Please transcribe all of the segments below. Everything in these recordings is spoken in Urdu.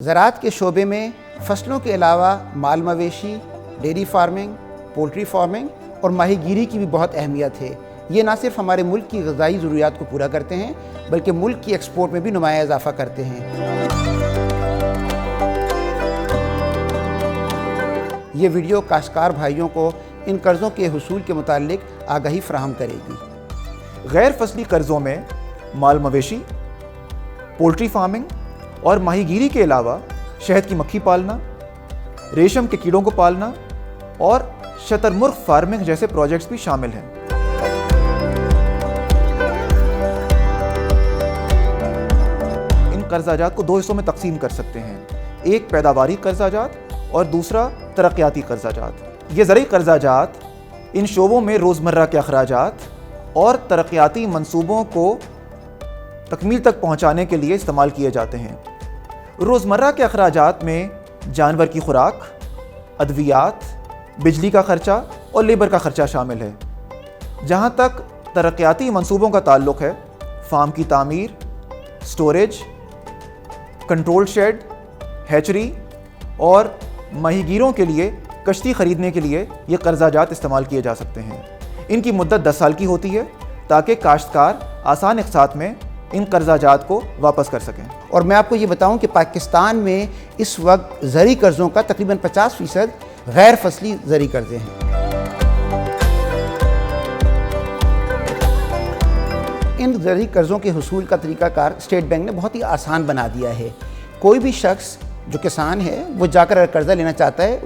زراعت کے شعبے میں فصلوں کے علاوہ مال مویشی، ڈیری فارمنگ، پولٹری فارمنگ اور ماہی گیری کی بھی بہت اہمیت ہے۔ یہ نہ صرف ہمارے ملک کی غذائی ضروریات کو پورا کرتے ہیں بلکہ ملک کی ایکسپورٹ میں بھی نمایاں اضافہ کرتے ہیں۔ یہ ویڈیو کاشتکار بھائیوں کو ان قرضوں کے حصول کے متعلق آگاہی فراہم کرے گی۔ غیر فصلی قرضوں میں مال مویشی، پولٹری فارمنگ اور ماہی گیری کے علاوہ شہد کی مکھی پالنا، ریشم کے کیڑوں کو پالنا اور شتر مرغ فارمنگ جیسے پروجیکٹس بھی شامل ہیں۔ ان قرضہ جات کو دو حصوں میں تقسیم کر سکتے ہیں، ایک پیداواری قرضہ جات اور دوسرا ترقیاتی قرضہ جات۔ یہ زرعی قرضہ جات ان شعبوں میں روزمرہ کے اخراجات اور ترقیاتی منصوبوں کو تکمیل تک پہنچانے کے لیے استعمال کیے جاتے ہیں۔ روزمرہ کے اخراجات میں جانور کی خوراک، ادویات، بجلی کا خرچہ اور لیبر کا خرچہ شامل ہے۔ جہاں تک ترقیاتی منصوبوں کا تعلق ہے، فارم کی تعمیر، سٹوریج، کنٹرول شیڈ، ہیچری اور ماہی گیروں کے لیے کشتی خریدنے کے لیے یہ قرضہ جات استعمال کیے جا سکتے ہیں۔ ان کی مدت 10 سال کی ہوتی ہے تاکہ کاشتکار آسان اقساط میں ان قرضہ جات کو واپس کر سکیں۔ اور میں آپ کو یہ بتاؤں کہ پاکستان میں اس وقت زرعی قرضوں کا تقریباً 50% غیر فصلی زرعی قرضے ہیں۔ ان زرعی قرضوں کے حصول کا طریقہ کار اسٹیٹ بینک نے بہت ہی آسان بنا دیا ہے۔ کوئی بھی شخص جو کسان ہے وہ جا کر اگر قرضہ لینا چاہتا ہے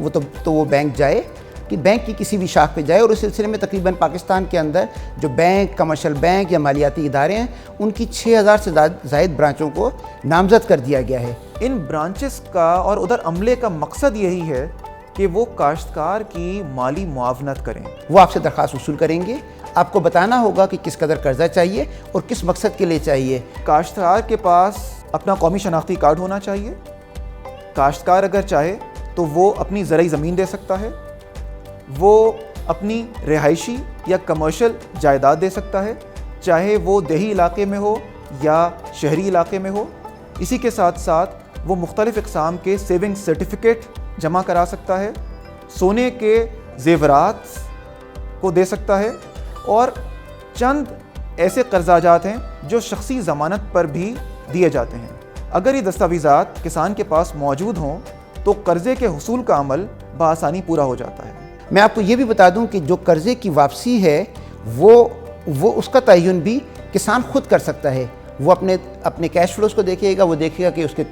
تو وہ بینک جائے، کہ بینک کی کسی بھی شاخ پہ جائے، اور اس سلسلے میں تقریباً پاکستان کے اندر جو بینک، کمرشل بینک یا مالیاتی ادارے ہیں، ان کی 6000 سے زائد برانچوں کو نامزد کر دیا گیا ہے۔ ان برانچز کا اور ادھر عملے کا مقصد یہی ہے کہ وہ کاشتکار کی مالی معاونت کریں۔ وہ آپ سے درخواست وصول کریں گے، آپ کو بتانا ہوگا کہ کس قدر قرضہ چاہیے اور کس مقصد کے لیے چاہیے۔ کاشتکار کے پاس اپنا قومی شناختی کارڈ ہونا چاہیے۔ کاشتکار اگر چاہے تو وہ اپنی زرعی زمین دے سکتا ہے، وہ اپنی رہائشی یا کمرشل جائیداد دے سکتا ہے، چاہے وہ دیہی علاقے میں ہو یا شہری علاقے میں ہو۔ اسی کے ساتھ ساتھ وہ مختلف اقسام کے سیونگ سرٹیفکیٹ جمع کرا سکتا ہے، سونے کے زیورات کو دے سکتا ہے، اور چند ایسے قرضہ جات ہیں جو شخصی ضمانت پر بھی دیے جاتے ہیں۔ اگر یہ دستاویزات کسان کے پاس موجود ہوں تو قرضے کے حصول کا عمل بآسانی پورا ہو جاتا ہے۔ میں آپ کو یہ بھی بتا دوں کہ جو قرضے کی واپسی ہے وہ اس کا تعین بھی کسان خود کر سکتا ہے۔ وہ اپنے کیش فلوز کو دیکھے گا، وہ دیکھے گا کہ اس کے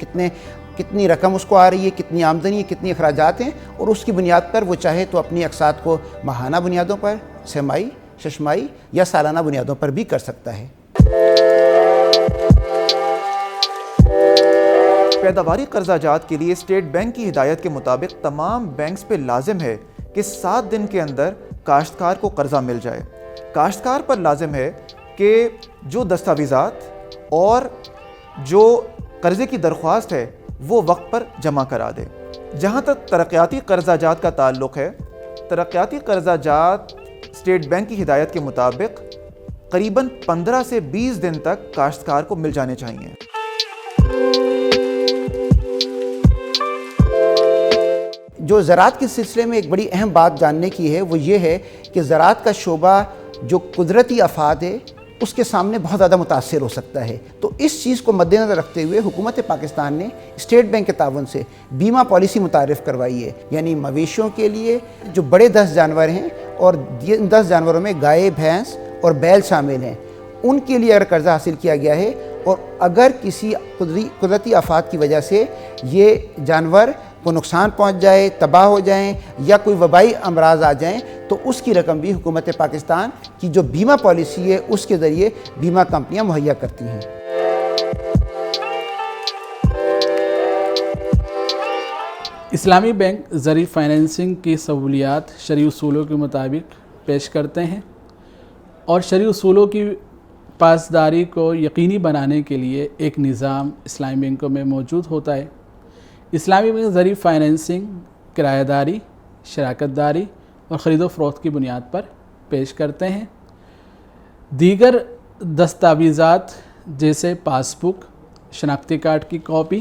کتنی رقم اس کو آ رہی ہے، کتنی آمدنی ہے، کتنی اخراجات ہیں، اور اس کی بنیاد پر وہ چاہے تو اپنی اقساط کو ماہانہ بنیادوں پر، سہ-ماہی، ششماہی یا سالانہ بنیادوں پر بھی کر سکتا ہے۔ پیداواری قرضہ جات کے لیے اسٹیٹ بینک کی ہدایت کے مطابق تمام بینکس پہ لازم ہے کہ 7 دن کے اندر کاشتکار کو قرضہ مل جائے۔ کاشتکار پر لازم ہے کہ جو دستاویزات اور جو قرضے کی درخواست ہے وہ وقت پر جمع کرا دے۔ جہاں تک ترقیاتی قرضہ جات کا تعلق ہے، ترقیاتی قرضہ جات اسٹیٹ بینک کی ہدایت کے مطابق قریباً 15 سے 20 دن تک کاشتکار کو مل جانے چاہیے۔ جو زراعت کے سلسلے میں ایک بڑی اہم بات جاننے کی ہے وہ یہ ہے کہ زراعت کا شعبہ جو قدرتی آفات ہے اس کے سامنے بہت زیادہ متاثر ہو سکتا ہے۔ تو اس چیز کو مد نظر رکھتے ہوئے حکومت پاکستان نے اسٹیٹ بینک کے تعاون سے بیمہ پالیسی متعارف کروائی ہے، یعنی مویشیوں کے لیے جو بڑے 10 جانور ہیں، اور 10 جانوروں میں گائے، بھینس اور بیل شامل ہیں، ان کے لیے اگر قرضہ حاصل کیا گیا ہے اور اگر کسی قدرتی آفات کی وجہ سے یہ جانور کو نقصان پہنچ جائے، تباہ ہو جائیں یا کوئی وبائی امراض آ جائیں، تو اس کی رقم بھی حکومت پاکستان کی جو بیمہ پالیسی ہے اس کے ذریعے بیمہ کمپنیاں مہیا کرتی ہیں۔ اسلامی بینک زرعی فائنینسنگ کی سہولیات شرعی اصولوں کے مطابق پیش کرتے ہیں، اور شرعی اصولوں کی پاسداری کو یقینی بنانے کے لیے ایک نظام اسلامی بینکوں میں موجود ہوتا ہے۔ اسلامی بینک زرعی فائنینسنگ کرایہ داری، شراکت داری اور خرید و فروخت کی بنیاد پر پیش کرتے ہیں۔ دیگر دستاویزات جیسے پاس بک، شناختی کارڈ کی کاپی،